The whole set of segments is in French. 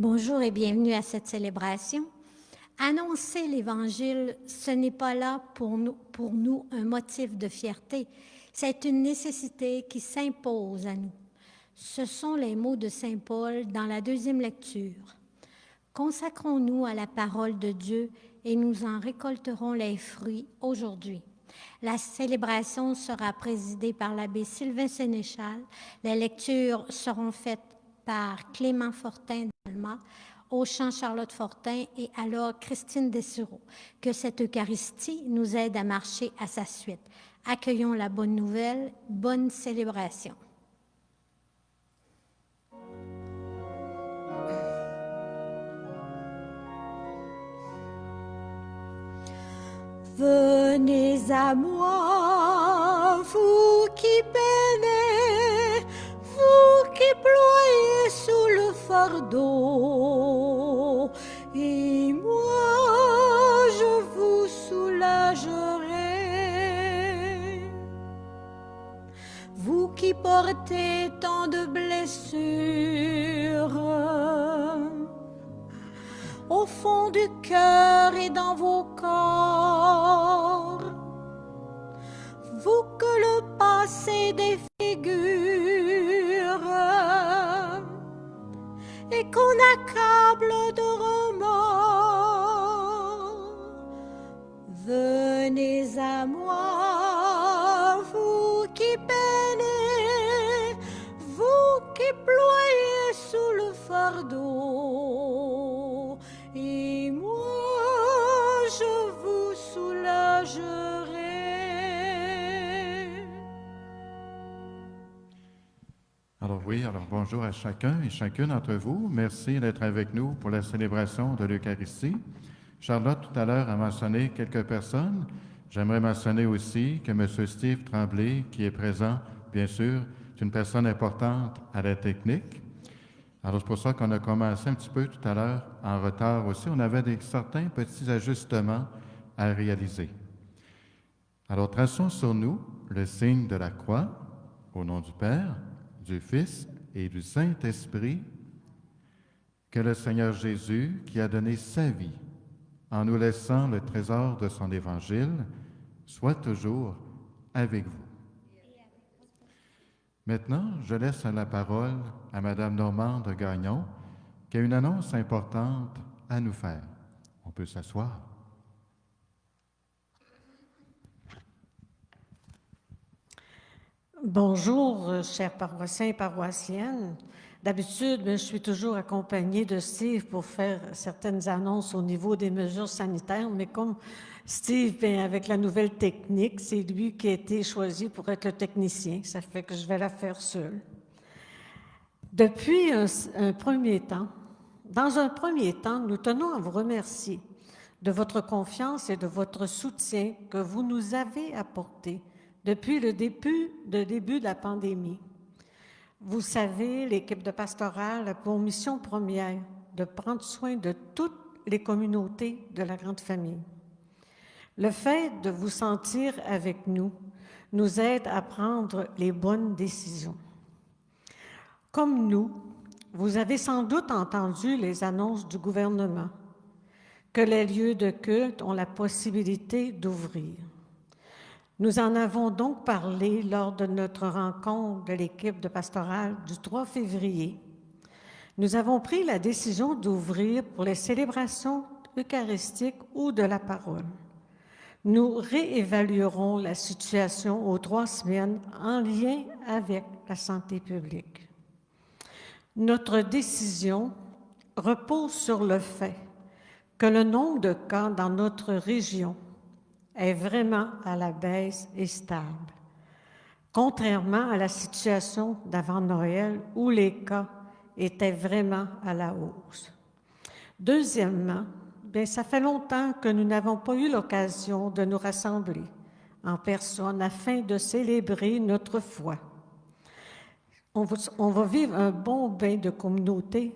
Bonjour et bienvenue à cette célébration. Annoncer l'Évangile, ce n'est pas là pour nous un motif de fierté, c'est une nécessité qui s'impose à nous. Ce sont les mots de Saint Paul dans la deuxième lecture. Consacrons-nous à la parole de Dieu et nous en récolterons les fruits aujourd'hui. La célébration sera présidée par l'abbé Sylvain Sénéchal. Les lectures seront faites par Clément Fortin d'Alma, au chant Charlotte Fortin et alors Christine Dessureau. Que cette Eucharistie nous aide à marcher à sa suite. Accueillons la bonne nouvelle, bonne célébration. Venez à moi, vous qui peinez, vous qui ployez sous le fardeau, et moi je vous soulagerai. Vous qui portez tant de blessures, au fond du cœur et dans vos corps, vous que le passé défigure et qu'on accable de remords, venez à moi, vous qui peinez, vous qui ployez sous le fardeau, et moi je vous soulagerai. Alors bonjour à chacun et chacune d'entre vous. Merci d'être avec nous pour la célébration de l'Eucharistie. Charlotte, tout à l'heure, a mentionné quelques personnes. J'aimerais mentionner aussi que M. Steve Tremblay, qui est présent, bien sûr, est une personne importante à la technique. Alors, c'est pour ça qu'on a commencé un petit peu tout à l'heure en retard aussi. On avait certains petits ajustements à réaliser. Alors, traçons sur nous le signe de la croix, au nom du Père, du Fils et du Saint-Esprit, que le Seigneur Jésus, qui a donné sa vie en nous laissant le trésor de son Évangile, soit toujours avec vous. Maintenant, je laisse la parole à Mme Normande Gagnon, qui a une annonce importante à nous faire. On peut s'asseoir. Bonjour, chers paroissiens et paroissiennes. D'habitude, je suis toujours accompagnée de Steve pour faire certaines annonces au niveau des mesures sanitaires, mais comme Steve, avec la nouvelle technique, c'est lui qui a été choisi pour être le technicien. Ça fait que je vais la faire seule. Dans un premier temps, nous tenons à vous remercier de votre confiance et de votre soutien que vous nous avez apporté depuis le début de la pandémie. Vous savez, l'équipe de pastorale a pour mission première de prendre soin de toutes les communautés de la grande famille. Le fait de vous sentir avec nous nous aide à prendre les bonnes décisions. Comme nous, vous avez sans doute entendu les annonces du gouvernement que les lieux de culte ont la possibilité d'ouvrir. Nous en avons donc parlé lors de notre rencontre de l'équipe de pastorale du 3 février. Nous avons pris la décision d'ouvrir pour les célébrations eucharistiques ou de la parole. Nous réévaluerons la situation aux 3 semaines en lien avec la santé publique. Notre décision repose sur le fait que le nombre de cas dans notre région est vraiment à la baisse et stable, contrairement à la situation d'avant Noël où les cas étaient vraiment à la hausse. Deuxièmement, ça fait longtemps que nous n'avons pas eu l'occasion de nous rassembler en personne afin de célébrer notre foi. On va vivre un bon bain de communauté.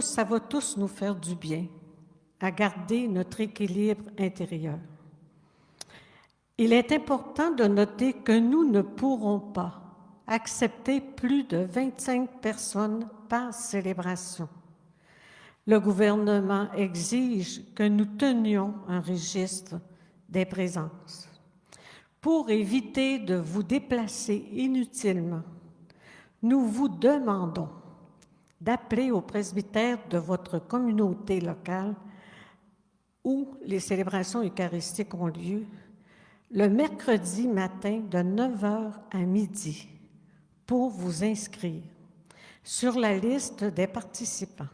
Ça va tous nous faire du bien à garder notre équilibre intérieur. Il est important de noter que nous ne pourrons pas accepter plus de 25 personnes par célébration. Le gouvernement exige que nous tenions un registre des présences. Pour éviter de vous déplacer inutilement, nous vous demandons d'appeler au presbytère de votre communauté locale où les célébrations eucharistiques ont lieu le mercredi matin de 9h à midi pour vous inscrire sur la liste des participants.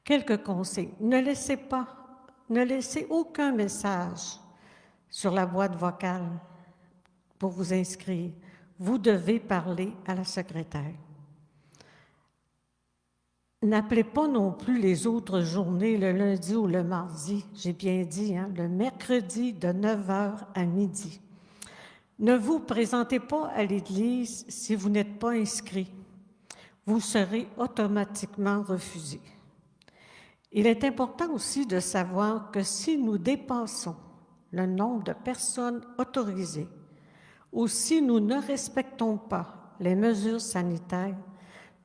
Quelques conseils. Ne laissez aucun message sur la boîte vocale pour vous inscrire. Vous devez parler à la secrétaire. N'appelez pas non plus les autres journées, le lundi ou le mardi, j'ai bien dit, le mercredi de 9h à midi. Ne vous présentez pas à l'Église si vous n'êtes pas inscrit. Vous serez automatiquement refusé. Il est important aussi de savoir que si nous dépassons le nombre de personnes autorisées ou si nous ne respectons pas les mesures sanitaires,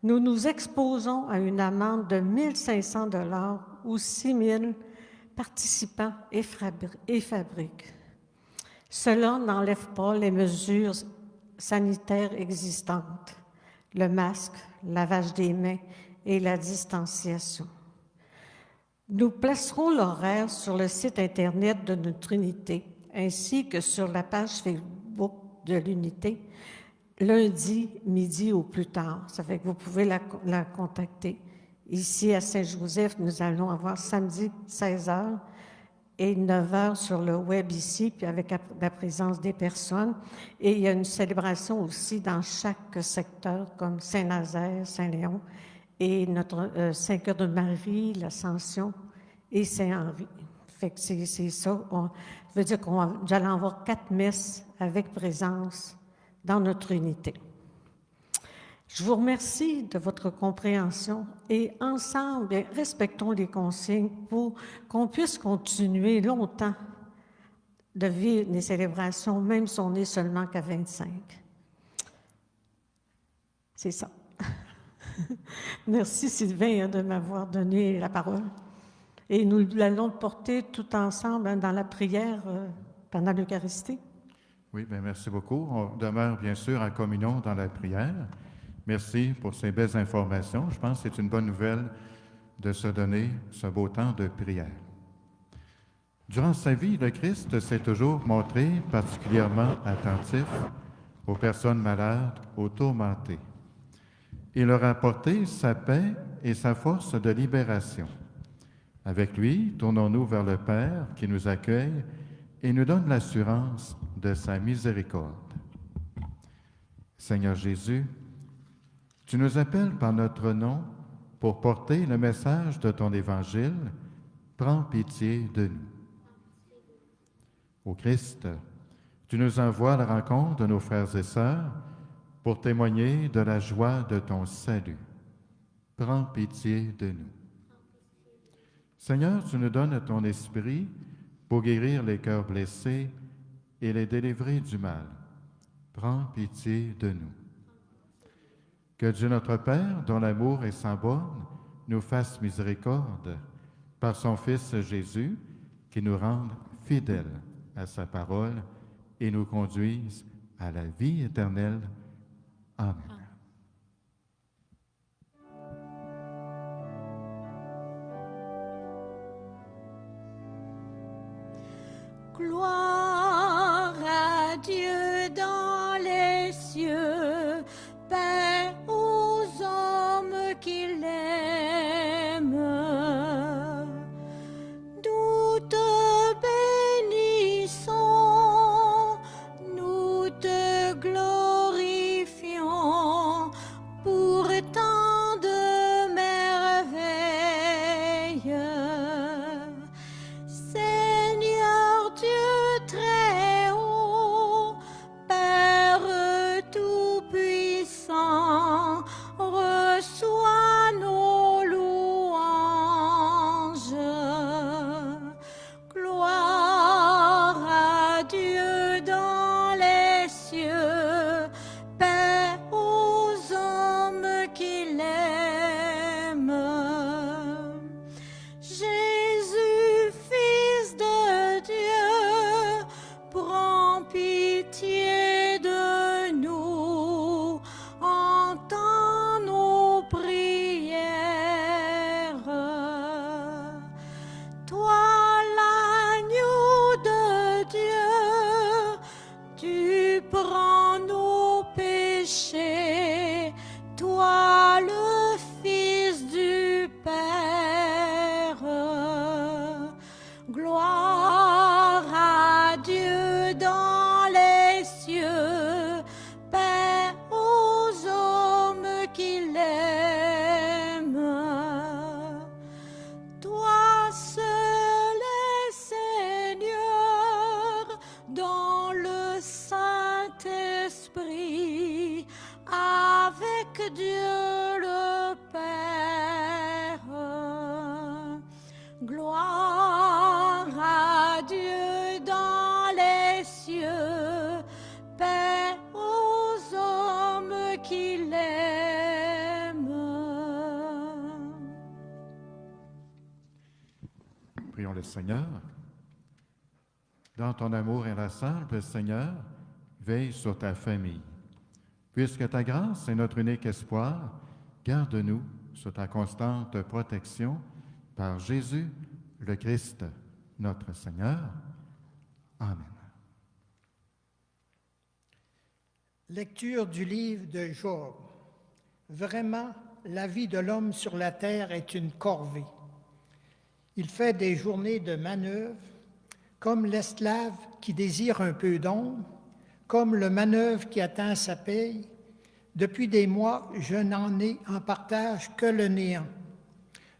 nous nous exposons à une amende de 1 500 $ ou 6 000 participants et fabriques. Cela n'enlève pas les mesures sanitaires existantes, le masque, le lavage des mains et la distanciation. Nous placerons l'horaire sur le site Internet de notre unité ainsi que sur la page Facebook de l'unité, lundi, midi ou plus tard. Ça fait que vous pouvez la contacter. Ici, à Saint-Joseph, nous allons avoir samedi 16h et 9h sur le web ici, puis avec la présence des personnes. Et il y a une célébration aussi dans chaque secteur, comme Saint-Nazaire, Saint-Léon, et notre Saint-Cœur-de-Marie, l'Ascension et Saint-Henri. Fait que c'est ça. Ça veut dire qu'on va allons avoir 4 messes avec présence dans notre unité. Je vous remercie de votre compréhension et ensemble, respectons les consignes pour qu'on puisse continuer longtemps de vivre les célébrations, même si on n'est seulement qu'à 25. C'est ça. Merci Sylvain de m'avoir donné la parole. Et nous allons le porter tout ensemble dans la prière pendant l'Eucharistie. Oui, bien, merci beaucoup. On demeure bien sûr en communion dans la prière. Merci pour ces belles informations. Je pense que c'est une bonne nouvelle de se donner ce beau temps de prière. Durant sa vie, le Christ s'est toujours montré particulièrement attentif aux personnes malades, aux tourmentées. Il leur a apporté sa paix et sa force de libération. Avec lui, tournons-nous vers le Père qui nous accueille et nous donne l'assurance de sa miséricorde. Seigneur Jésus, tu nous appelles par notre nom pour porter le message de ton Évangile. Prends pitié de nous. Ô Christ, tu nous envoies à la rencontre de nos frères et sœurs pour témoigner de la joie de ton salut. Prends pitié de nous. Seigneur, tu nous donnes ton esprit pour guérir les cœurs blessés et les délivrer du mal. Prends pitié de nous. Que Dieu notre Père, dont l'amour est sans borne, nous fasse miséricorde par son Fils Jésus, qui nous rende fidèles à sa parole et nous conduise à la vie éternelle. Amen. Gloire à Dieu dans les cieux, paix aux hommes qui l'aiment. Nous te bénissons, nous te glorifions. Prions le Seigneur. Dans ton amour inlassable, Seigneur, veille sur ta famille. Puisque ta grâce est notre unique espoir, garde-nous sous ta constante protection par Jésus, le Christ, notre Seigneur. Amen. Lecture du livre de Job. Vraiment, la vie de l'homme sur la terre est une corvée. Il fait des journées de manœuvre, comme l'esclave qui désire un peu d'ombre, comme le manœuvre qui attend sa paye. Depuis des mois, je n'en ai en partage que le néant.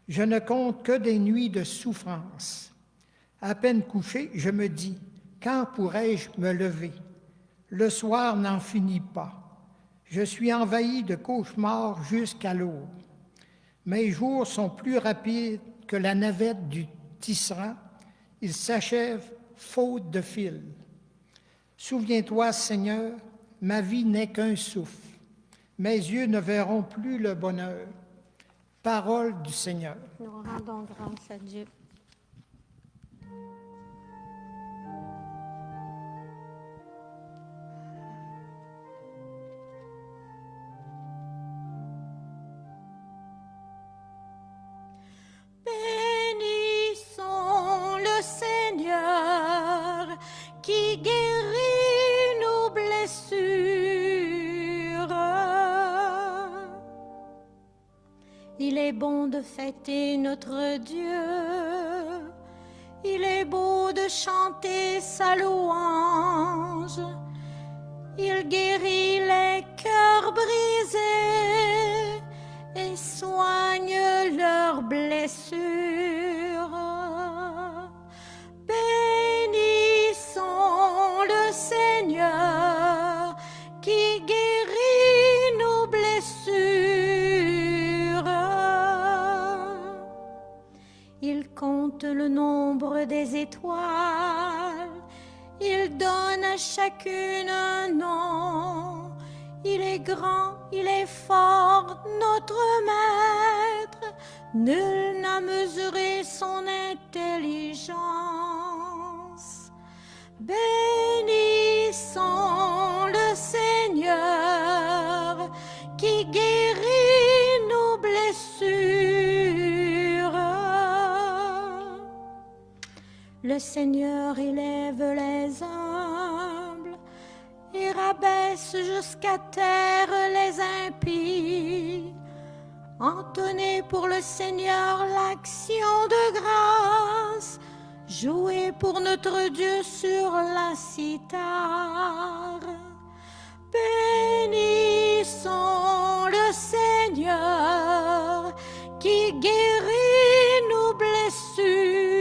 Je ne compte que des nuits de souffrance. À peine couché, je me dis, quand pourrais-je me lever? Le soir n'en finit pas. Je suis envahi de cauchemars jusqu'à l'aube. Mes jours sont plus rapides que la navette du tisserand. Ils s'achèvent faute de fil. Souviens-toi, Seigneur, ma vie n'est qu'un souffle. Mes yeux ne verront plus le bonheur. Parole du Seigneur. Nous rendons grâce à Dieu. Bénissons le Seigneur qui guérit nos blessures. Il est bon de fêter notre Dieu. Il est beau de chanter sa louange. Il guérit les cœurs brisés et soigne leurs blessures. Bénissons le Seigneur qui guérit nos blessures. Il compte le nombre des étoiles, il donne à chacune un nom. Il est grand, il est fort, notre Maître. Nul n'a mesuré son intelligence. Bénissons le Seigneur qui guérit nos blessures. Le Seigneur élève les humbles et rabaisse jusqu'à terre les impies. Entonnez pour le Seigneur l'action de grâce, jouez pour notre Dieu sur la cithare. Bénissons le Seigneur qui guérit nos blessures.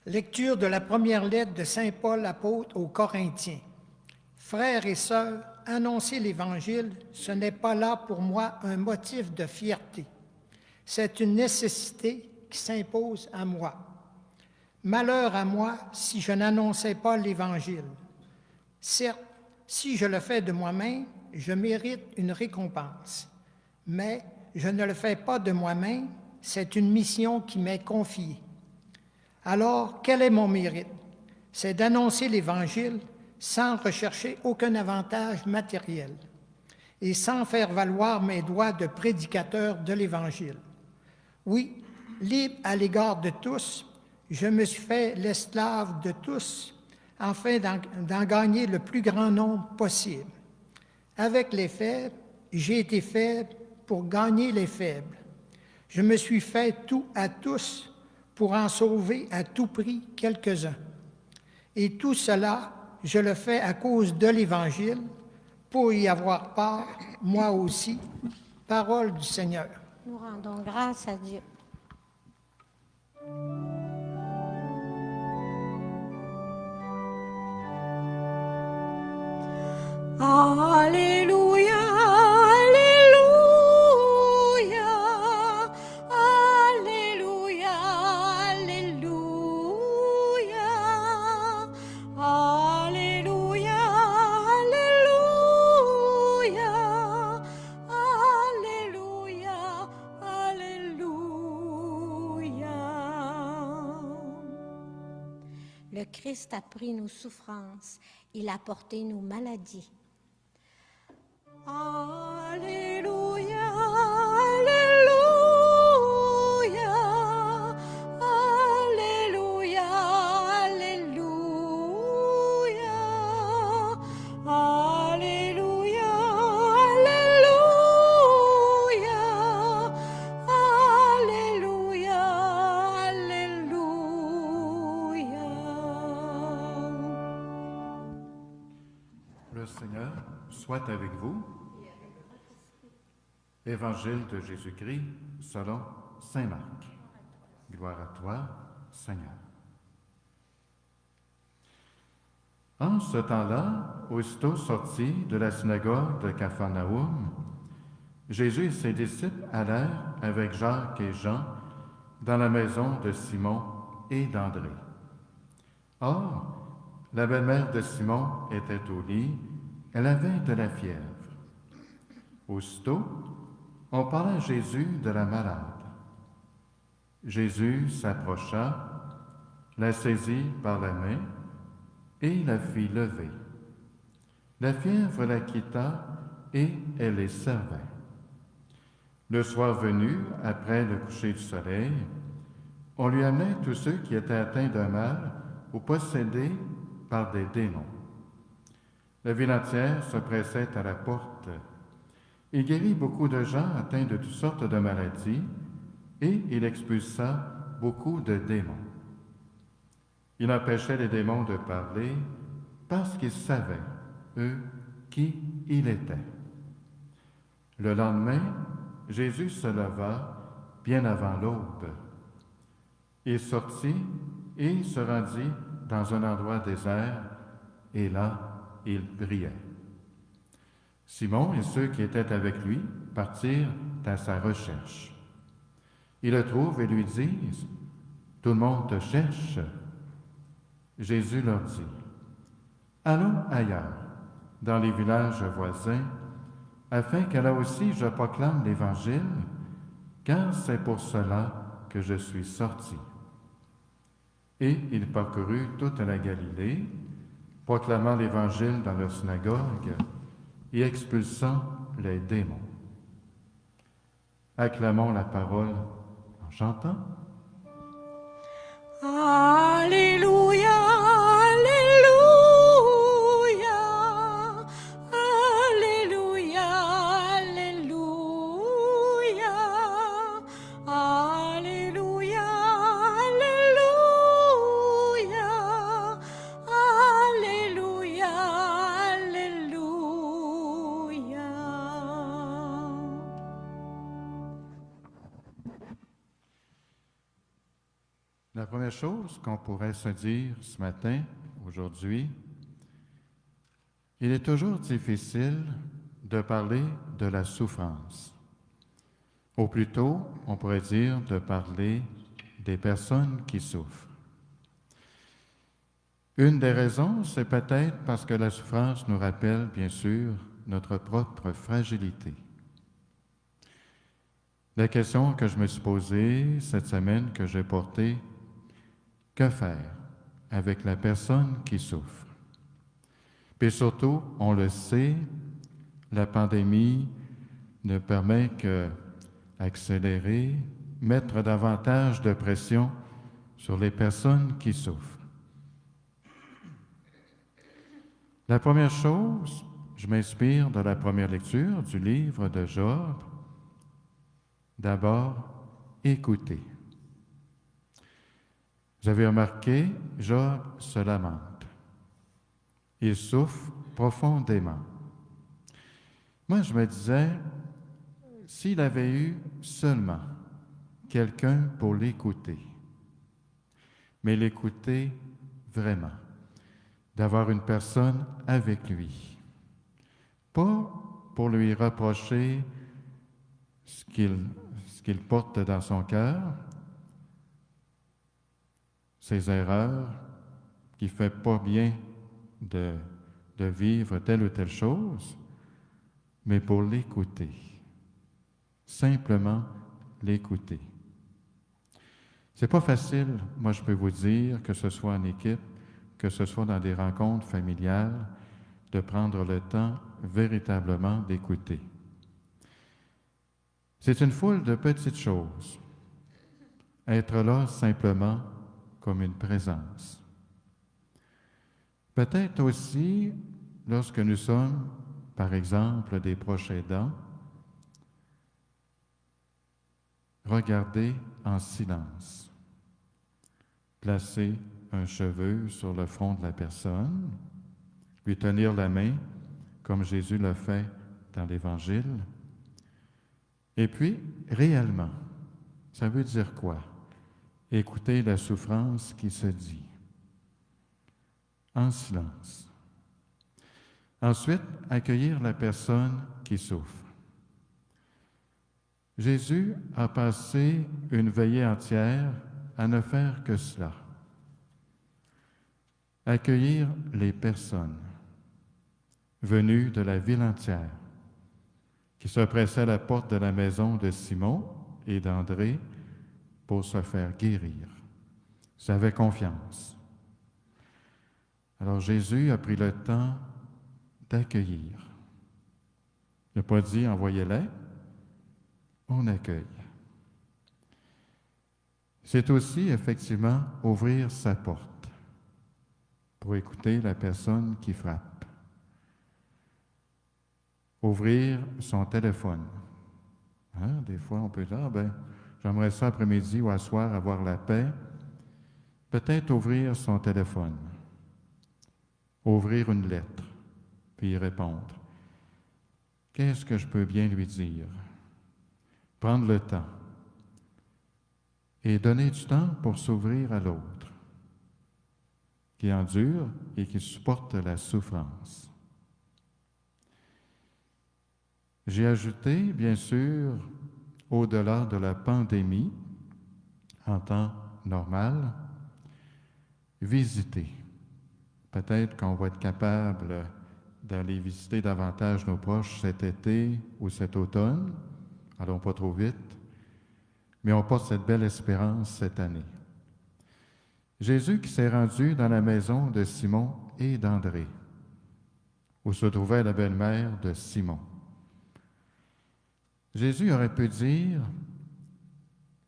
Lecture de la première lettre de Saint Paul apôtre aux Corinthiens. Frères et sœurs, annoncer l'Évangile, ce n'est pas là pour moi un motif de fierté. C'est une nécessité qui s'impose à moi. Malheur à moi si je n'annonçais pas l'Évangile. Certes, si je le fais de moi-même, je mérite une récompense. Mais je ne le fais pas de moi-même, c'est une mission qui m'est confiée. Alors, quel est mon mérite? C'est d'annoncer l'Évangile sans rechercher aucun avantage matériel et sans faire valoir mes droits de prédicateur de l'Évangile. Oui, libre à l'égard de tous, je me suis fait l'esclave de tous afin d'en gagner le plus grand nombre possible. Avec les faibles, j'ai été faible pour gagner les faibles. Je me suis fait tout à tous pour en sauver à tout prix quelques-uns. Et tout cela, je le fais à cause de l'Évangile, pour y avoir part, moi aussi. Parole du Seigneur. Nous rendons grâce à Dieu. Alléluia, Alléluia, Alléluia, Alléluia, Alléluia, Alléluia, Alléluia. Le Christ a pris nos souffrances, il a porté nos maladies. Alléluia, Alléluia, Alléluia, Alléluia, Alléluia, Alléluia, Alléluia, Alléluia. Le Seigneur soit avec vous. Évangile de Jésus-Christ selon saint Marc. Gloire à toi, Seigneur. En ce temps-là, aussitôt sortis de la synagogue de Capharnaüm, Jésus et ses disciples allèrent avec Jacques et Jean dans la maison de Simon et d'André. Or, la belle-mère de Simon était au lit, elle avait de la fièvre. Aussitôt, on parla à Jésus de la malade. Jésus s'approcha, la saisit par la main et la fit lever. La fièvre la quitta et elle les servait. Le soir venu, après le coucher du soleil, on lui amenait tous ceux qui étaient atteints d'un mal ou possédés par des démons. La ville entière se pressait à la porte. Il guérit beaucoup de gens atteints de toutes sortes de maladies et il expulsa beaucoup de démons. Il empêchait les démons de parler parce qu'ils savaient, eux, qui il était. Le lendemain, Jésus se leva bien avant l'aube. Il sortit et se rendit dans un endroit désert et là, il priait. Simon et ceux qui étaient avec lui partirent à sa recherche. Ils le trouvent et lui disent « Tout le monde te cherche. » Jésus leur dit « Allons ailleurs, dans les villages voisins, afin que là aussi je proclame l'Évangile, car c'est pour cela que je suis sorti. » Et il parcourut toute la Galilée, proclamant l'Évangile dans leur synagogue et expulsant les démons. Acclamons la parole en chantant. Alléluia, Alléluia, Alléluia, Alléluia, Alléluia, Alléluia, Alléluia. La première chose qu'on pourrait se dire ce matin, aujourd'hui, il est toujours difficile de parler de la souffrance. Ou plutôt, on pourrait dire de parler des personnes qui souffrent. Une des raisons, c'est peut-être parce que la souffrance nous rappelle, bien sûr, notre propre fragilité. La question que je me suis posée cette semaine, que j'ai portée, que faire avec la personne qui souffre? Puis surtout, on le sait, la pandémie ne permet qu'accélérer, mettre davantage de pression sur les personnes qui souffrent. La première chose, je m'inspire de la première lecture du livre de Job. D'abord, écoutez. Vous avez remarqué, Job se lamente. Il souffre profondément. Moi, je me disais, s'il avait eu seulement quelqu'un pour l'écouter, mais l'écouter vraiment, d'avoir une personne avec lui, pas pour lui reprocher ce qu'il porte dans son cœur, ses erreurs, qui ne fait pas bien de vivre telle ou telle chose, mais pour l'écouter. Simplement l'écouter. C'est pas facile, moi je peux vous dire, que ce soit en équipe, que ce soit dans des rencontres familiales, de prendre le temps véritablement d'écouter. C'est une foule de petites choses. Être là simplement comme une présence. Peut-être aussi, lorsque nous sommes, par exemple, des proches aidants, regarder en silence, placer un cheveu sur le front de la personne, lui tenir la main, comme Jésus le fait dans l'Évangile. Et puis, réellement, ça veut dire quoi? Écouter la souffrance qui se dit, en silence. Ensuite, accueillir la personne qui souffre. Jésus a passé une veillée entière à ne faire que cela. Accueillir les personnes venues de la ville entière, qui se pressaient à la porte de la maison de Simon et d'André pour se faire guérir. Ils avaient confiance. Alors Jésus a pris le temps d'accueillir. Il n'a pas dit « envoyez-les », on accueille. C'est aussi effectivement ouvrir sa porte pour écouter la personne qui frappe. Ouvrir son téléphone. Des fois, on peut dire, j'aimerais ça après-midi ou à soir avoir la paix. Peut-être ouvrir son téléphone. Ouvrir une lettre, puis y répondre. Qu'est-ce que je peux bien lui dire? Prendre le temps et donner du temps pour s'ouvrir à l'autre, qui endure et qui supporte la souffrance. J'ai ajouté, bien sûr, au-delà de la pandémie, en temps normal, visiter. Peut-être qu'on va être capable d'aller visiter davantage nos proches cet été ou cet automne. Allons pas trop vite, mais on porte cette belle espérance cette année. Jésus qui s'est rendu dans la maison de Simon et d'André, où se trouvait la belle-mère de Simon. Jésus aurait pu dire,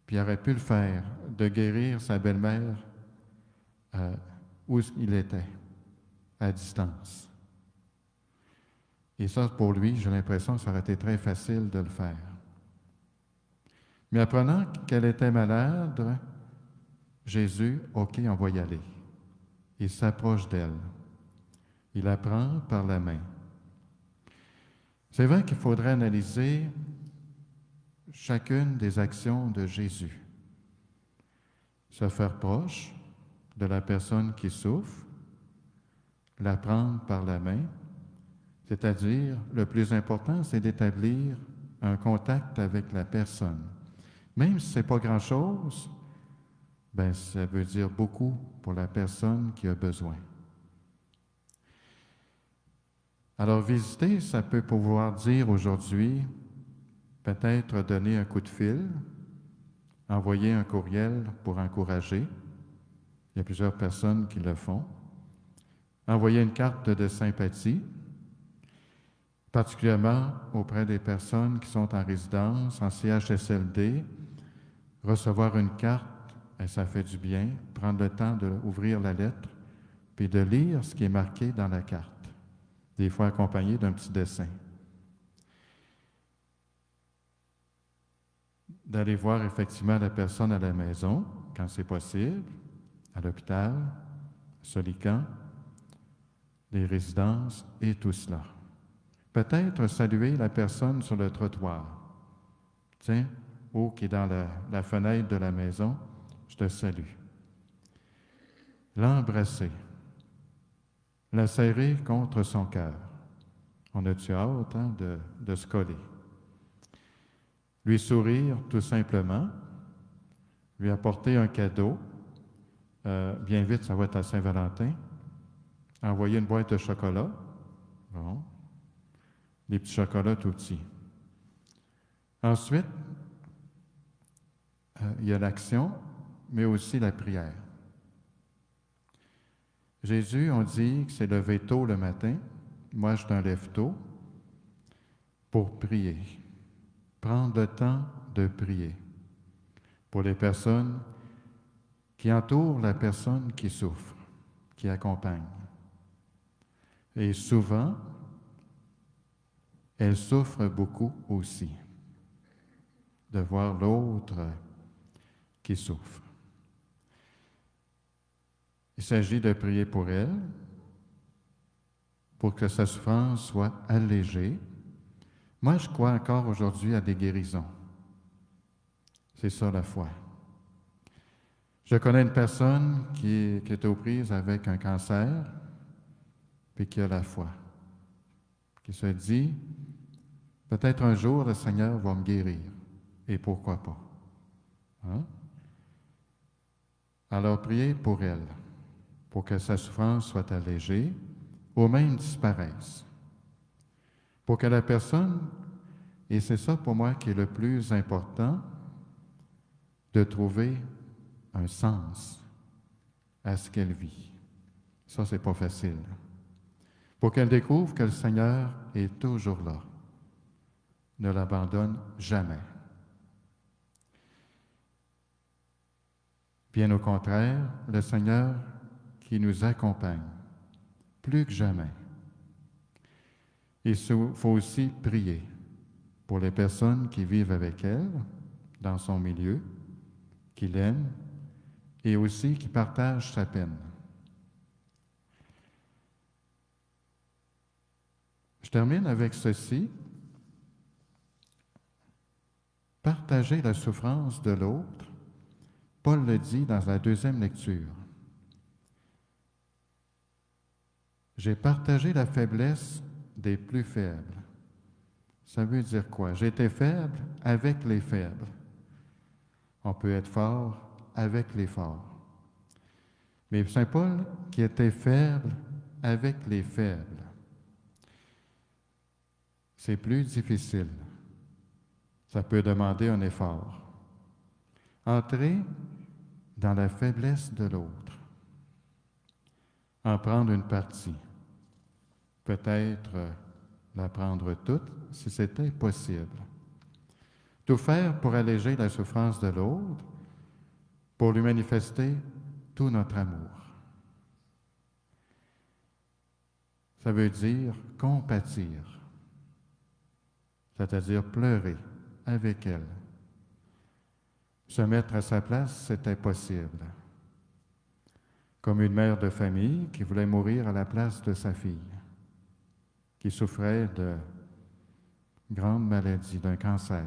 puis aurait pu le faire, de guérir sa belle-mère où il était, à distance. Et ça, pour lui, j'ai l'impression que ça aurait été très facile de le faire. Mais apprenant qu'elle était malade, Jésus, OK, on va y aller. Il s'approche d'elle. Il la prend par la main. C'est vrai qu'il faudrait analyser chacune des actions de Jésus. Se faire proche de la personne qui souffre, la prendre par la main, c'est-à-dire, le plus important, c'est d'établir un contact avec la personne. Même si ce n'est pas grand-chose, ça veut dire beaucoup pour la personne qui a besoin. Alors, visiter, ça peut pouvoir dire aujourd'hui, peut-être donner un coup de fil, envoyer un courriel pour encourager. Il y a plusieurs personnes qui le font. Envoyer une carte de sympathie, particulièrement auprès des personnes qui sont en résidence, en CHSLD. Recevoir une carte, ça fait du bien. Prendre le temps d'ouvrir la lettre, puis de lire ce qui est marqué dans la carte, des fois accompagné d'un petit dessin. D'aller voir effectivement la personne à la maison, quand c'est possible, à l'hôpital, Solican, les résidences et tout cela. Peut-être saluer la personne sur le trottoir. Tiens, qui est dans la fenêtre de la maison, je te salue. L'embrasser. La serrer contre son cœur. On a-tu hâte de se coller? Lui sourire tout simplement. Lui apporter un cadeau. Bien vite, ça va être à Saint-Valentin. Envoyer une boîte de chocolat. Bon. Des petits chocolats tout petits. Ensuite, il y a l'action, mais aussi la prière. Jésus, on dit que c'est levé tôt le matin. Moi, je me lève tôt pour prier. Prendre le temps de prier pour les personnes qui entourent la personne qui souffre, qui accompagne. Et souvent, elle souffre beaucoup aussi de voir l'autre qui souffre. Il s'agit de prier pour elle, pour que sa souffrance soit allégée. Moi, je crois encore aujourd'hui à des guérisons. C'est ça la foi. Je connais une personne qui est aux prises avec un cancer, puis qui a la foi, qui se dit, peut-être un jour le Seigneur va me guérir, et pourquoi pas. Hein? Alors priez pour elle, pour que sa souffrance soit allégée, ou même disparaisse. Pour que la personne, et c'est ça pour moi qui est le plus important, de trouver un sens à ce qu'elle vit. Ça, c'est pas facile. Pour qu'elle découvre que le Seigneur est toujours là, ne l'abandonne jamais. Bien au contraire, le Seigneur qui nous accompagne, plus que jamais. Il faut aussi prier pour les personnes qui vivent avec elle, dans son milieu, qui l'aiment, et aussi qui partagent sa peine. Je termine avec ceci. Partager la souffrance de l'autre, Paul le dit dans la deuxième lecture. J'ai partagé la faiblesse des plus faibles. Ça veut dire quoi? J'ai été faible avec les faibles. On peut être fort avec les forts. Mais Saint Paul, qui était faible avec les faibles, c'est plus difficile. Ça peut demander un effort. Entrer dans la faiblesse de l'autre, en prendre une partie, peut-être la prendre toute si c'était possible. Tout faire pour alléger la souffrance de l'autre, pour lui manifester tout notre amour. Ça veut dire compatir, c'est-à-dire pleurer avec elle. Se mettre à sa place, c'était possible. Comme une mère de famille qui voulait mourir à la place de sa fille, qui souffrait de grande maladie, d'un cancer,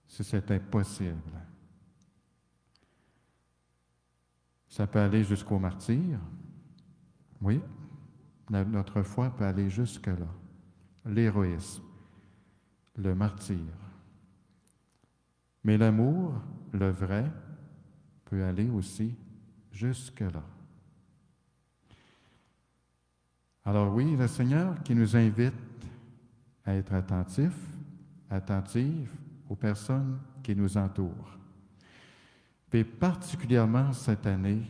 si c'était possible. Ça peut aller jusqu'au martyre. Oui, notre foi peut aller jusque-là. L'héroïsme, le martyre. Mais l'amour, le vrai, peut aller aussi jusque-là. Alors oui, le Seigneur qui nous invite à être attentifs, attentives aux personnes qui nous entourent. Et particulièrement cette année,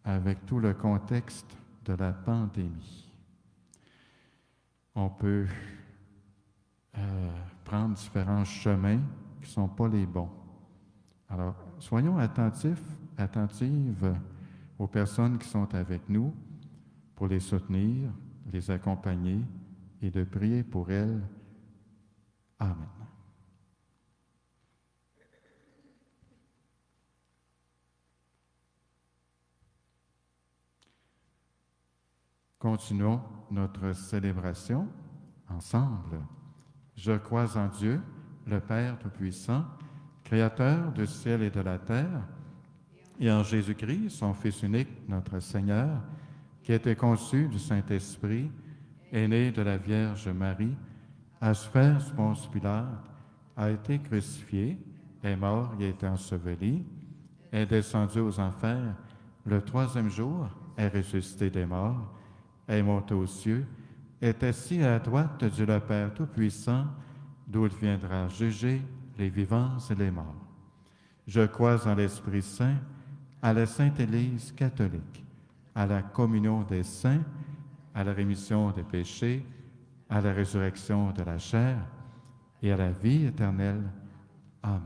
avec tout le contexte de la pandémie. On peut prendre différents chemins qui ne sont pas les bons. Alors, soyons attentifs, attentives aux personnes qui sont avec nous pour les soutenir, les accompagner et de prier pour elles. Amen. Continuons notre célébration ensemble. Je crois en Dieu, le Père Tout-Puissant, Créateur du ciel et de la terre, et en Jésus-Christ, son Fils unique, notre Seigneur, qui a été conçu du Saint-Esprit, est né de la Vierge Marie, a souffert sous Ponce Pilate, a été crucifié, est mort et a été enseveli, est descendu aux enfers, le troisième jour est ressuscité des morts, est monté aux cieux, est assis à la droite de Dieu le Père Tout-Puissant, d'où il viendra juger les vivants et les morts. Je crois en l'Esprit Saint, à la Sainte Église catholique, à la communion des saints, à la rémission des péchés, à la résurrection de la chair et à la vie éternelle. Amen.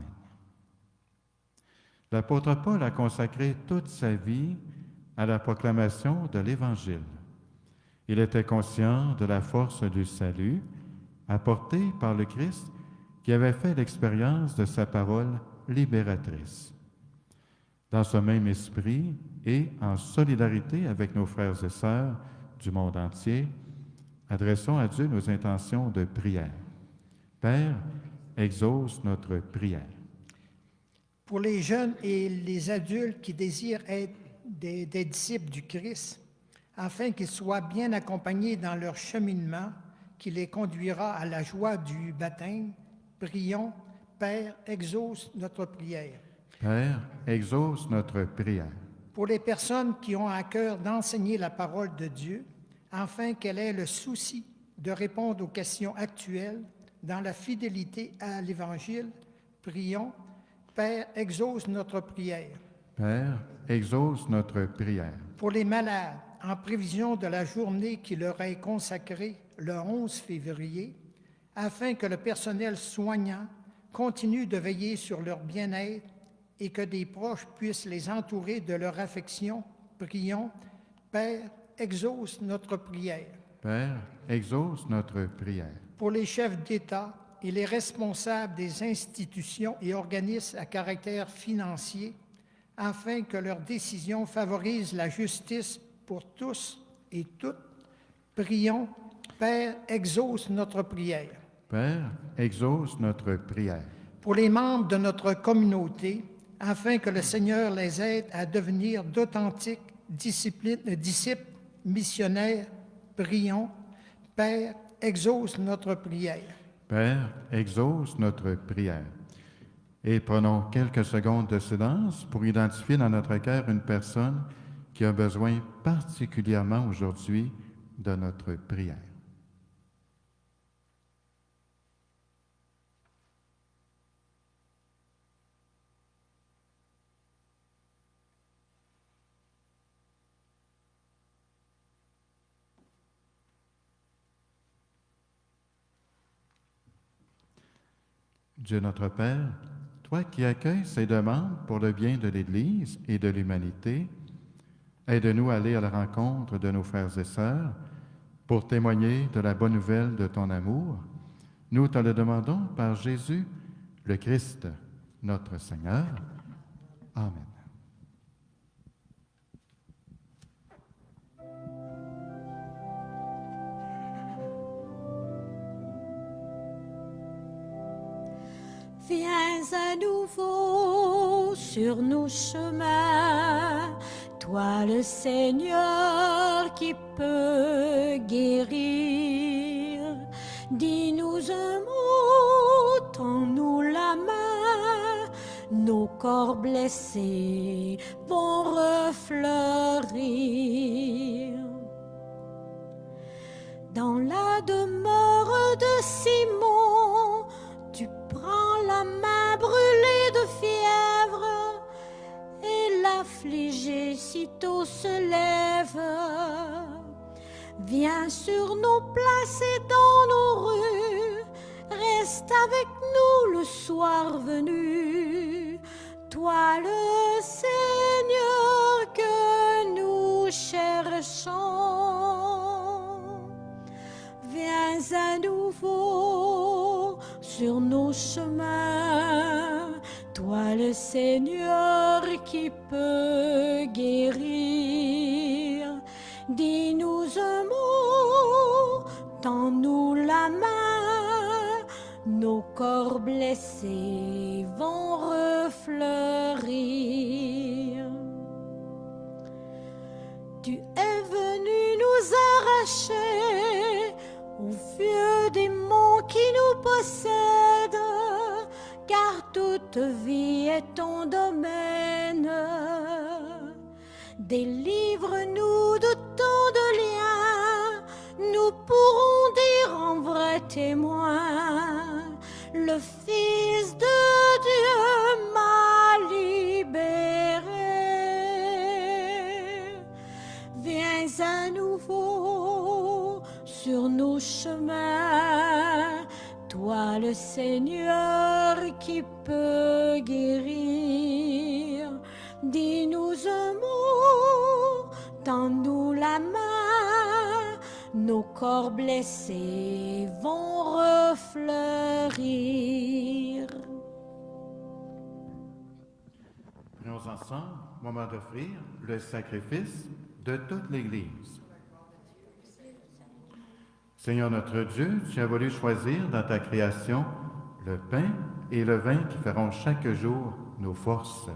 L'apôtre Paul a consacré toute sa vie à la proclamation de l'Évangile. Il était conscient de la force du salut apportée par le Christ qui avait fait l'expérience de sa parole libératrice. Dans ce même esprit et en solidarité avec nos frères et sœurs du monde entier, adressons à Dieu nos intentions de prière. Père, exauce notre prière. Pour les jeunes et les adultes qui désirent être des disciples du Christ, afin qu'ils soient bien accompagnés dans leur cheminement qui les conduira à la joie du baptême, prions, Père, exauce notre prière. Père, exauce notre prière. Pour les personnes qui ont à cœur d'enseigner la parole de Dieu, afin qu'elle ait le souci de répondre aux questions actuelles dans la fidélité à l'Évangile, prions, Père, exauce notre prière. Père, exauce notre prière. Pour les malades, en prévision de la journée qui leur est consacrée le 11 février, afin que le personnel soignant continue de veiller sur leur bien-être et que des proches puissent les entourer de leur affection, prions, Père, exauce notre prière. Père, exauce notre prière. Pour les chefs d'État et les responsables des institutions et organismes à caractère financier, afin que leurs décisions favorisent la justice pour tous et toutes, prions, Père, exauce notre prière. Père, exauce notre prière. Pour les membres de notre communauté, afin que le Seigneur les aide à devenir d'authentiques disciples missionnaires, prions, Père, exauce notre prière. Père, exauce notre prière. Et prenons quelques secondes de silence pour identifier dans notre cœur une personne qui a besoin particulièrement aujourd'hui de notre prière. Dieu notre Père, toi qui accueilles ces demandes pour le bien de l'Église et de l'humanité, aide-nous à aller à la rencontre de nos frères et sœurs pour témoigner de la bonne nouvelle de ton amour. Nous te le demandons par Jésus, le Christ, notre Seigneur. Amen. Viens à nouveau sur nos chemins, toi le Seigneur qui peut guérir. Dis-nous un mot, tends-nous la main, nos corps blessés vont refleurir. Dans la demeure de Simon, tu prends la main brûlée de fièvre et l'affligé sitôt se lève. Viens sur nos places et dans nos rues, reste avec nous le soir venu. Toi le Seigneur que nous cherchons, viens à nouveau sur nos chemins, toi le Seigneur qui peut guérir. Dis-nous un mot, tends-nous la main, nos corps blessés vont refleurir. Tu es venu nous arracher aux vieux démons qui nous possèdent, car toute vie est ton domaine. Délivre-nous de tant de liens, nous pourrons dire en vrai témoin, le Fils de Dieu m'a libéré. sur nos chemins, toi le Seigneur qui peut guérir. Dis-nous un mot, tends-nous la main, nos corps blessés vont refleurir. Prions ensemble, moment d'offrir le sacrifice de toute l'Église. Seigneur notre Dieu, tu as voulu choisir dans ta création le pain et le vin qui feront chaque jour nos forces.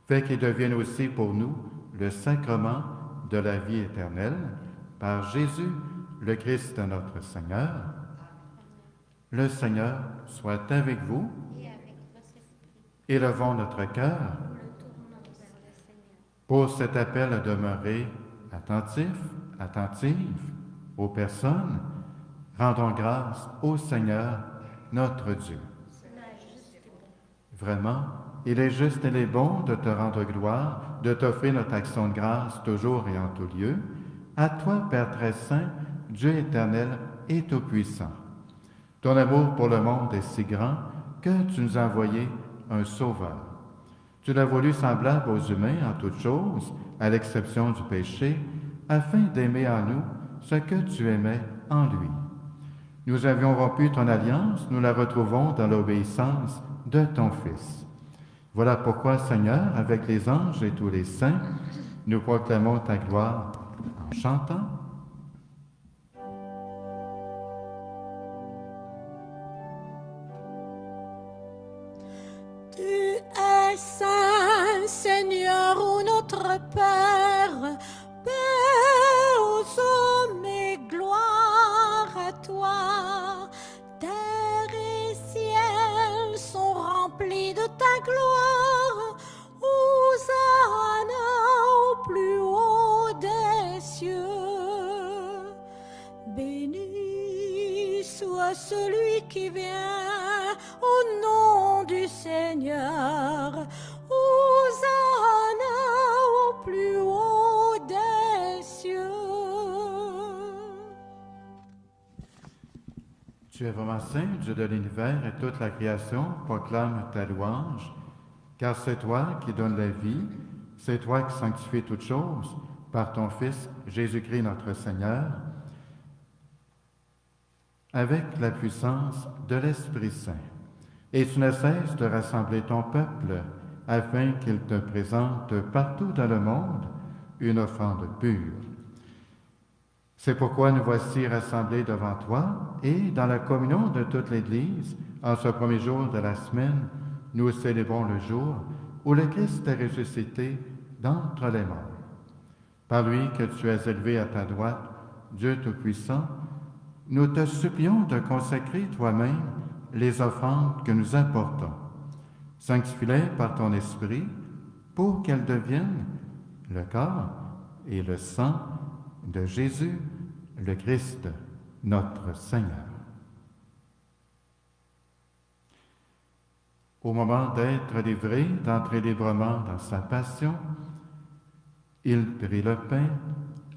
Fais qu'ils deviennent aussi pour nous le sacrement de la vie éternelle, par Jésus, le Christ notre Seigneur. Le Seigneur soit avec vous. Élevons notre cœur pour cet appel à demeurer attentifs aux personnes. Rendons grâce au Seigneur, notre Dieu. Vraiment, il est juste et il est bon de te rendre gloire, de t'offrir notre action de grâce toujours et en tout lieu. À toi, Père très saint, Dieu éternel et tout-puissant. Ton amour pour le monde est si grand que tu nous as envoyé un Sauveur. Tu l'as voulu semblable aux humains en toutes choses, à l'exception du péché, afin d'aimer en nous ce que tu aimais en lui. Nous avions rompu ton alliance, nous la retrouvons dans l'obéissance de ton Fils. Voilà pourquoi, Seigneur, avec les anges et tous les saints, nous proclamons ta gloire en chantant. Tu es saint, Seigneur, ô notre Père, paix aux hommes et gloire à toi. Terre et ciel sont remplis de ta gloire. Hosanna au plus haut des cieux. Béni soit celui qui vient au nom du Seigneur. Hosanna au plus haut des cieux. Tu es vraiment saint, Dieu de l'univers, et toute la création proclame ta louange, car c'est toi qui donnes la vie, c'est toi qui sanctifies toutes choses par ton Fils Jésus-Christ notre Seigneur, avec la puissance de l'Esprit Saint. Et tu ne cesses de rassembler ton peuple afin qu'il te présente partout dans le monde une offrande pure. C'est pourquoi nous voici rassemblés devant toi et dans la communion de toute l'Église, en ce premier jour de la semaine, nous célébrons le jour où le Christ est ressuscité d'entre les morts. Par lui que tu as élevé à ta droite, Dieu Tout-Puissant, nous te supplions de consacrer toi-même les offrandes que nous apportons. Sanctifie-les par ton Esprit pour qu'elles deviennent le corps et le sang de Jésus, le Christ, notre Seigneur. Au moment d'être livré, d'entrer librement dans sa passion, il prit le pain,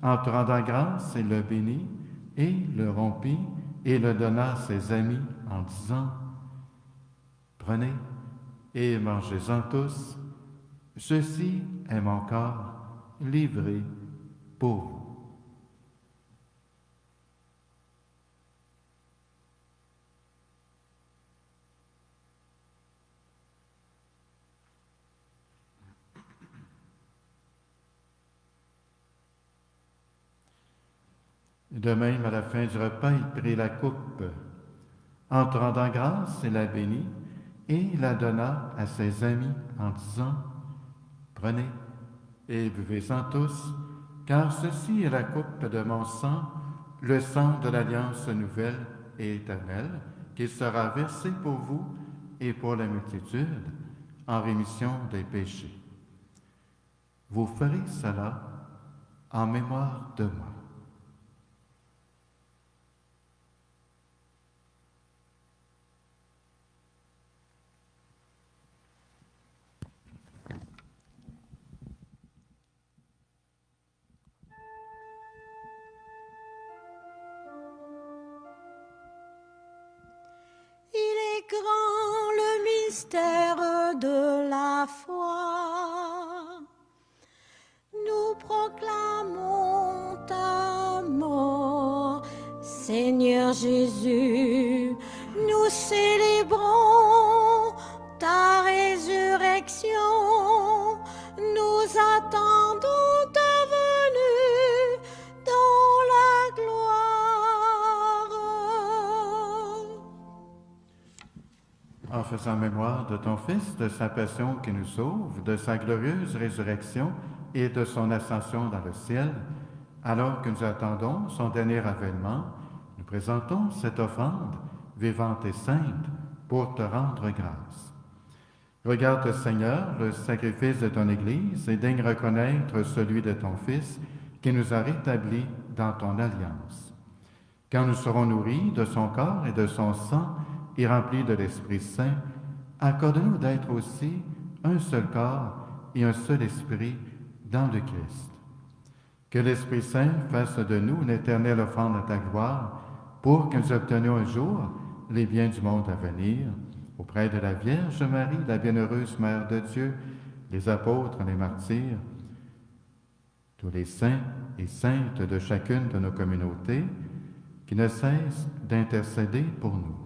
en te rendant grâce, il le bénit, et le rompit, et le donna à ses amis en disant, « Prenez et mangez-en tous, ceci est mon corps livré pour vous. » De même, à la fin du repas, il prit la coupe. En te rendant grâce, il la bénit et la donna à ses amis en disant, « Prenez et buvez-en tous, car ceci est la coupe de mon sang, le sang de l'alliance nouvelle et éternelle, qui sera versé pour vous et pour la multitude en rémission des péchés. Vous ferez cela en mémoire de moi. » mystère de la foi. Nous proclamons ta mort, Seigneur Jésus. Nous célébrons ta résurrection. Nous attendons ta venue dans la gloire. En faisant mémoire de ton Fils, de sa passion qui nous sauve, de sa glorieuse résurrection et de son ascension dans le ciel, alors que nous attendons son dernier avènement, nous présentons cette offrande vivante et sainte pour te rendre grâce. Regarde, Seigneur, le sacrifice de ton Église et daigne reconnaître celui de ton Fils qui nous a rétablis dans ton alliance. Quand nous serons nourris de son corps et de son sang et remplis de l'Esprit Saint, accorde-nous d'être aussi un seul corps et un seul esprit dans le Christ. Que l'Esprit Saint fasse de nous une éternelle offrande à ta gloire pour que nous obtenions un jour les biens du monde à venir, auprès de la Vierge Marie, la bienheureuse Mère de Dieu, les apôtres, les martyrs, tous les saints et saintes de chacune de nos communautés, qui ne cessent d'intercéder pour nous.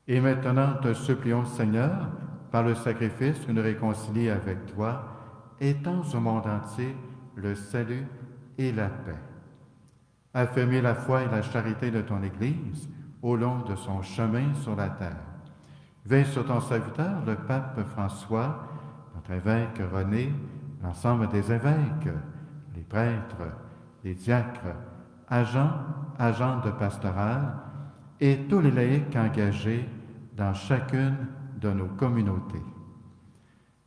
Et maintenant, te supplions, Seigneur, par le sacrifice que nous réconcilies avec toi, étends au monde entier le salut et la paix. Affermis la foi et la charité de ton Église au long de son chemin sur la terre. Veille sur ton serviteur, le pape François, notre évêque René, l'ensemble des évêques, les prêtres, les diacres, agents de pastoral et tous les laïcs engagés dans chacune de nos communautés.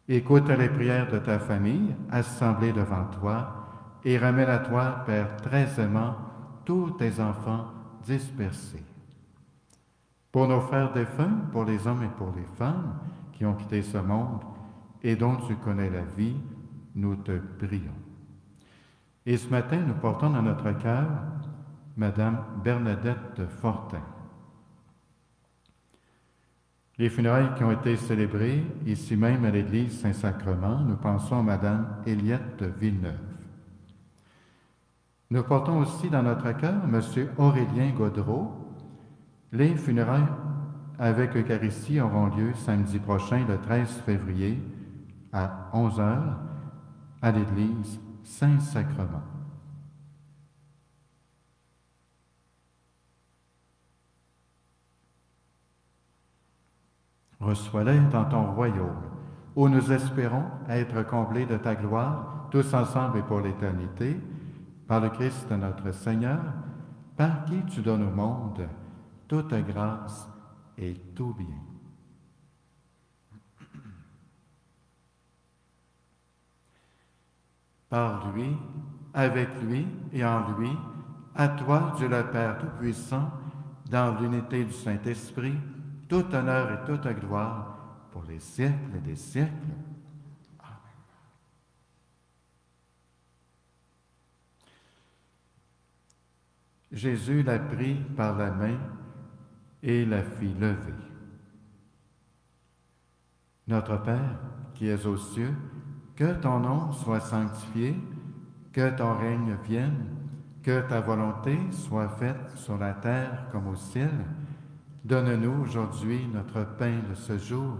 Écoute les prières de ta famille assemblée devant toi et ramène à toi, Père très aimant, tous tes enfants dispersés. Pour nos frères défunts, pour les hommes et pour les femmes qui ont quitté ce monde et dont tu connais la vie, nous te prions. Et ce matin, nous portons dans notre cœur Madame Bernadette Fortin. Les funérailles qui ont été célébrées ici même à l'église Saint-Sacrement, nous pensons à Madame Éliette Villeneuve. Nous portons aussi dans notre cœur M. Aurélien Gaudreau. Les funérailles avec Eucharistie auront lieu samedi prochain, le 13 février, à 11h, à l'église Saint-Sacrement. Reçois-les dans ton royaume, où nous espérons être comblés de ta gloire, tous ensemble et pour l'éternité, par le Christ notre Seigneur, par qui tu donnes au monde toute grâce et tout bien. Par lui, avec lui et en lui, à toi, Dieu le Père Tout-Puissant, dans l'unité du Saint-Esprit, tout honneur et toute gloire pour les siècles des siècles. Amen. Jésus l'a pris par la main et la fit lever. Notre Père, qui es aux cieux, que ton nom soit sanctifié, que ton règne vienne, que ta volonté soit faite sur la terre comme au ciel. Donne-nous aujourd'hui notre pain de ce jour.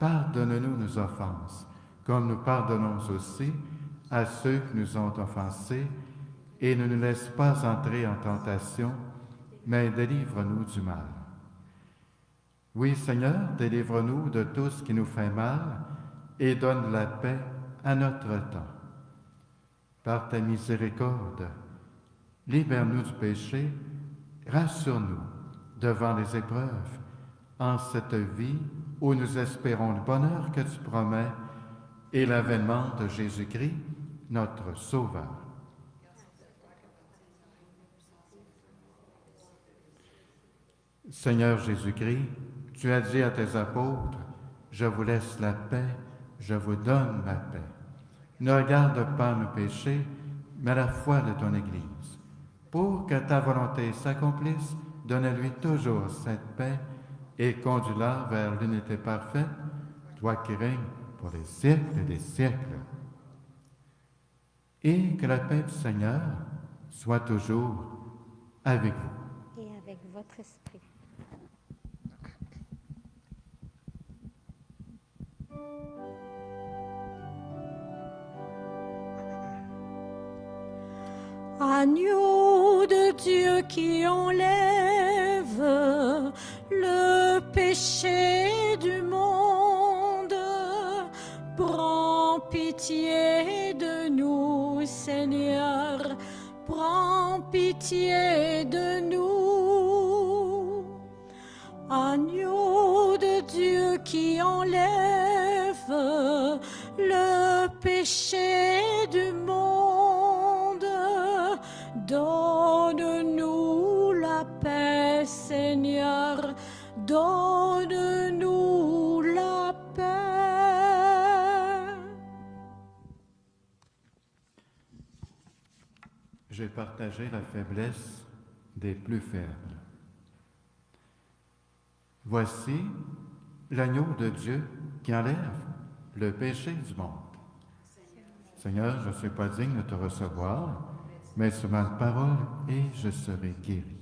Pardonne-nous nos offenses, comme nous pardonnons aussi à ceux qui nous ont offensés, et ne nous laisse pas entrer en tentation, mais délivre-nous du mal. Oui, Seigneur, délivre-nous de tout ce qui nous fait mal, et donne la paix à notre temps. Par ta miséricorde, libère-nous du péché, rassure-nous devant les épreuves, en cette vie où nous espérons le bonheur que tu promets et l'avènement de Jésus-Christ, notre Sauveur. Seigneur Jésus-Christ, tu as dit à tes apôtres, « Je vous laisse la paix, je vous donne la paix. » Ne regarde pas nos péchés, mais la foi de ton Église. Pour que ta volonté s'accomplisse, donne-lui toujours cette paix et conduis-la vers l'unité parfaite, toi qui règnes pour les siècles des siècles. Et que la paix du Seigneur soit toujours avec vous. Et avec votre esprit. Agneau de Dieu qui enlève le péché du monde, prends pitié de nous, Seigneur, prends pitié de nous. Agneau de Dieu qui enlève le péché du monde, donne-nous la paix, Seigneur, donne-nous la paix. J'ai partagé la faiblesse des plus faibles. Voici l'agneau de Dieu qui enlève le péché du monde. Seigneur, je ne suis pas digne de te recevoir, mais sur ma parole et je serai guéri.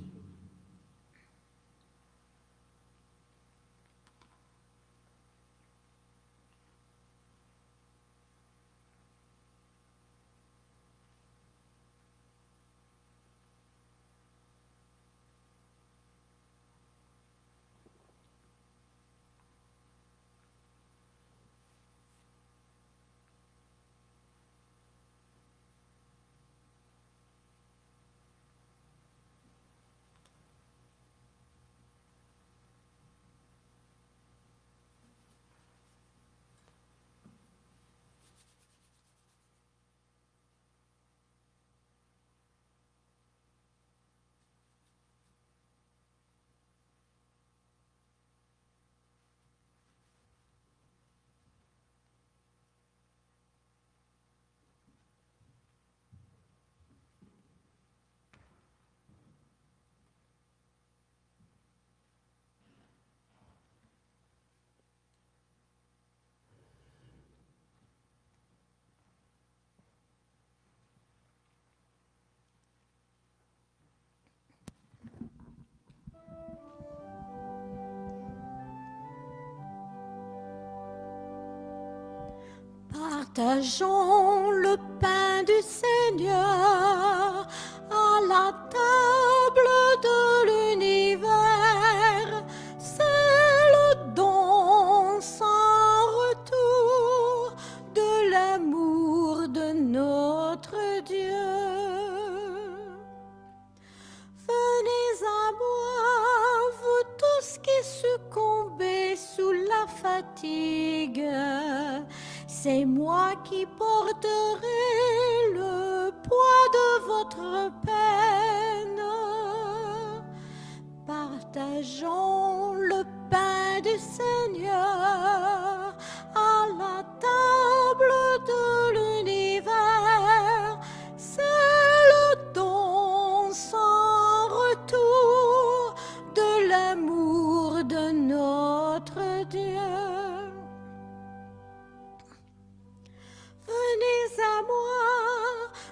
Partageons le pain du Seigneur à la table de l'univers. C'est le don sans retour de l'amour de notre Dieu. Venez à moi, vous tous qui succombez sous la fatigue. C'est moi qui porterai le poids de votre peine. Partageons le pain du Seigneur à la table de l'univers. C'est le don sans retour de l'amour de notre Dieu. Venez à moi,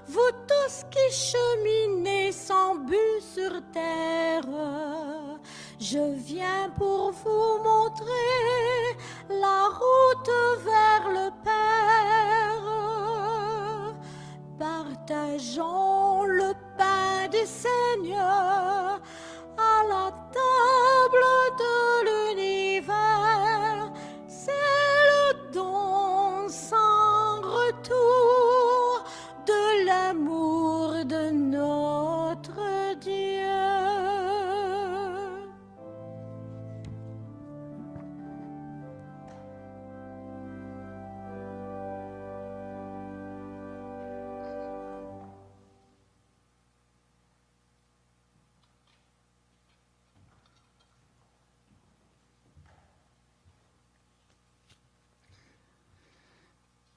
vous tous qui cheminez sans but sur terre. Je viens pour vous montrer la route vers le Père. Partageons le pain du Seigneur à la table de l'univers. C'est le don sans retour de l'amour de notre Dieu.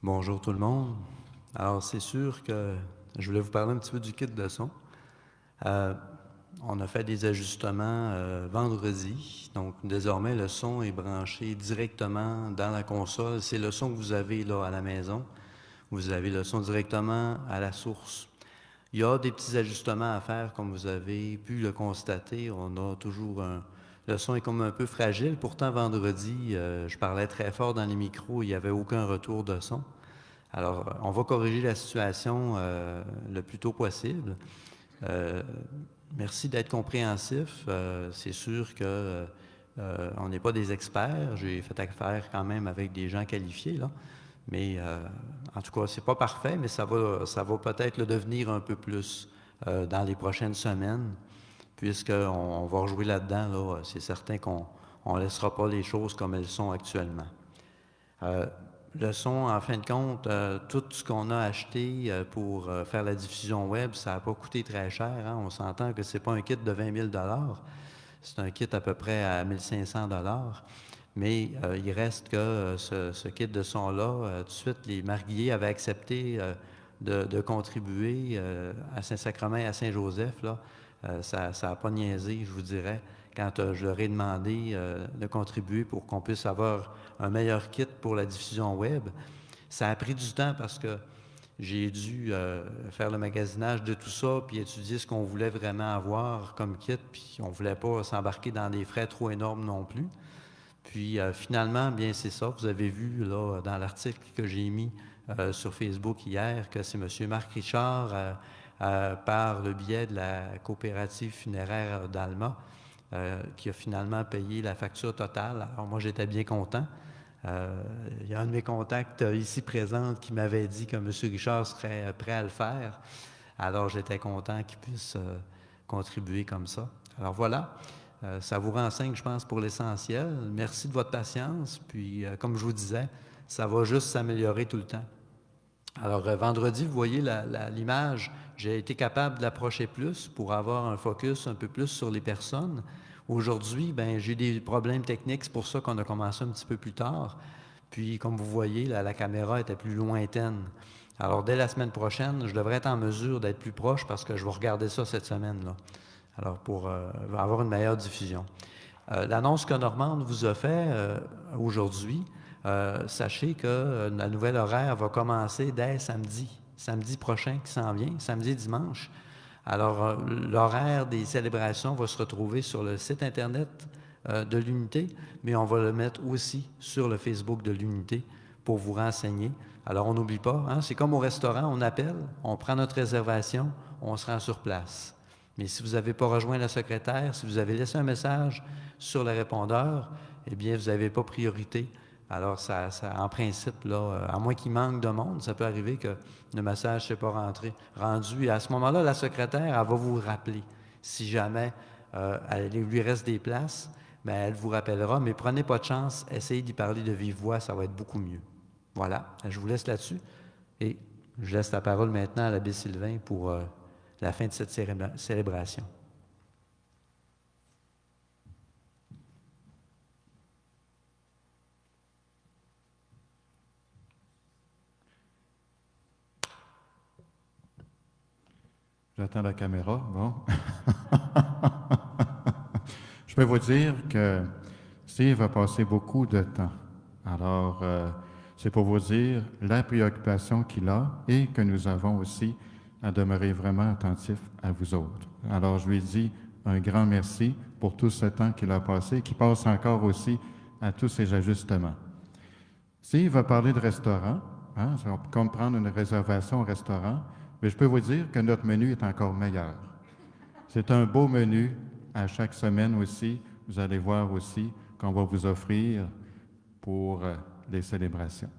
Bonjour tout le monde. Alors c'est sûr que je voulais vous parler un petit peu du kit de son. On a fait des ajustements vendredi. Donc, désormais, le son est branché directement dans la console. C'est le son que vous avez là à la maison. Vous avez le son directement à la source. Il y a des petits ajustements à faire, comme vous avez pu le constater. On a toujours le son est comme un peu fragile. Pourtant, vendredi, je parlais très fort dans les micros. Il n'y avait aucun retour de son. Alors, on va corriger la situation le plus tôt possible. Merci d'être compréhensif. C'est sûr que on n'est pas des experts. J'ai fait affaire quand même avec des gens qualifiés, là. Mais en tout cas, c'est pas parfait, mais ça va peut-être le devenir un peu plus dans les prochaines semaines, puisqu'on va rejouer là-dedans. Là, c'est certain qu'on ne laissera pas les choses comme elles sont actuellement. Le son, en fin de compte, tout ce qu'on a acheté pour faire la diffusion web, ça n'a pas coûté très cher. Hein? On s'entend que ce n'est pas un kit de 20 000 $. C'est un kit à peu près à 1 500 $. Mais il reste que ce kit de son-là, tout de suite, les Marguilliers avaient accepté de contribuer à Saint-Sacrement et à Saint-Joseph. Là. Ça n'a pas niaisé, je vous dirais, quand je leur ai demandé de contribuer pour qu'on puisse avoir un meilleur kit pour la diffusion web. Ça a pris du temps parce que j'ai dû faire le magasinage de tout ça, puis étudier ce qu'on voulait vraiment avoir comme kit, puis on ne voulait pas s'embarquer dans des frais trop énormes non plus. Puis finalement, bien c'est ça, vous avez vu là dans l'article que j'ai mis sur Facebook hier que c'est M. Marc Richard, par le biais de la coopérative funéraire d'Alma, qui a finalement payé la facture totale. Alors moi, j'étais bien content. Il y a un de mes contacts ici présent qui m'avait dit que M. Richard serait prêt à le faire. Alors j'étais content qu'il puisse contribuer comme ça. Alors voilà. Ça vous renseigne, je pense, pour l'essentiel. Merci de votre patience. Puis, comme je vous disais, ça va juste s'améliorer tout le temps. Alors, vendredi, vous voyez l'image, j'ai été capable de l'approcher plus pour avoir un focus un peu plus sur les personnes. Aujourd'hui, j'ai eu des problèmes techniques, c'est pour ça qu'on a commencé un petit peu plus tard. Puis, comme vous voyez, la caméra était plus lointaine. Alors, dès la semaine prochaine, je devrais être en mesure d'être plus proche parce que je vais regarder ça cette semaine-là. Alors, pour avoir une meilleure diffusion. L'annonce que Normande vous a fait aujourd'hui, sachez que la nouvelle horaire va commencer dès samedi prochain qui s'en vient, samedi et dimanche. Alors, l'horaire des célébrations va se retrouver sur le site Internet de l'Unité, mais on va le mettre aussi sur le Facebook de l'Unité pour vous renseigner. Alors, on n'oublie pas, hein, c'est comme au restaurant, on appelle, on prend notre réservation, on se rend sur place. Mais si vous n'avez pas rejoint la secrétaire, si vous avez laissé un message sur le répondeur, eh bien, vous n'avez pas priorité. Alors, ça, en principe, là, à moins qu'il manque de monde, ça peut arriver que le message ne s'est pas rendu. Et à ce moment-là, la secrétaire, elle va vous rappeler. Si jamais il lui reste des places, elle vous rappellera. Mais prenez pas de chance, essayez d'y parler de vive voix, ça va être beaucoup mieux. Voilà, je vous laisse là-dessus. Et je laisse la parole maintenant à l'abbé Sylvain pour la fin de cette célébration. J'attends la caméra. Bon. Je peux vous dire que Steve a passé beaucoup de temps. Alors, c'est pour vous dire la préoccupation qu'il a et que nous avons aussi à demeurer vraiment attentifs à vous autres. Alors, je lui dis un grand merci pour tout ce temps qu'il a passé, qui passe encore aussi à tous ces ajustements. Steve va parler de restaurant, hein, comme prendre une réservation au restaurant, mais je peux vous dire que notre menu est encore meilleur. C'est un beau menu à chaque semaine aussi. Vous allez voir aussi qu'on va vous offrir pour les célébrations.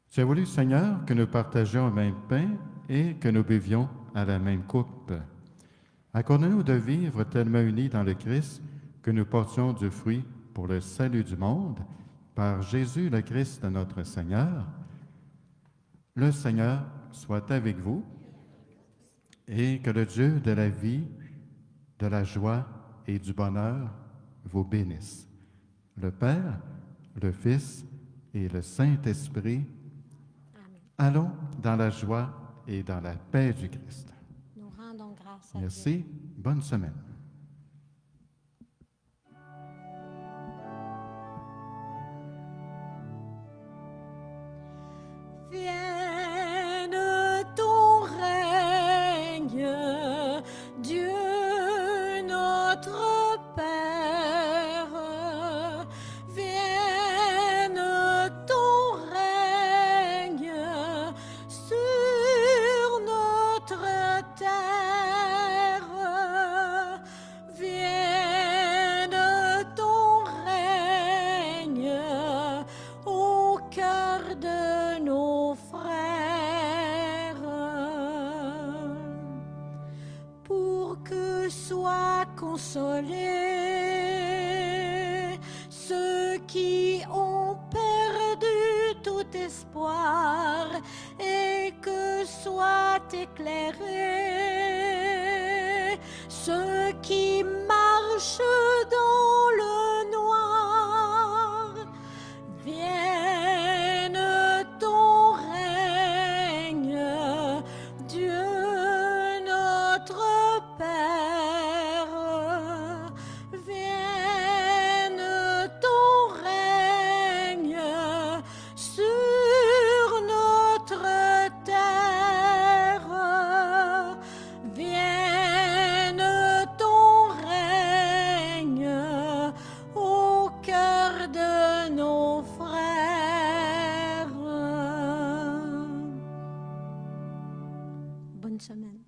Tu as voulu, Seigneur, que nous partagions le même pain et que nous buvions à la même coupe. Accorde-nous de vivre tellement unis dans le Christ que nous portions du fruit pour le salut du monde, par Jésus le Christ notre Seigneur. Le Seigneur soit avec vous et que le Dieu de la vie, de la joie et du bonheur vous bénisse. Le Père, le Fils et le Saint-Esprit. Amen. Allons dans la joie et dans la paix du Christ. Nous rendons grâce à Dieu. Merci. bonne semaine. Vienne ton règne, Dieu notre Père. Vienne ton règne sur notre terre. Vienne ton règne au cœur de nos frères, pour que soient consolés ceux qui ont perdu tout espoir, et que soient éclairés ceux qui marchent dans le noir. Vienne ton règne, Dieu notre Père. Vienne ton règne sur notre terre. Vienne ton règne au cœur de nos frères. Bonne semaine.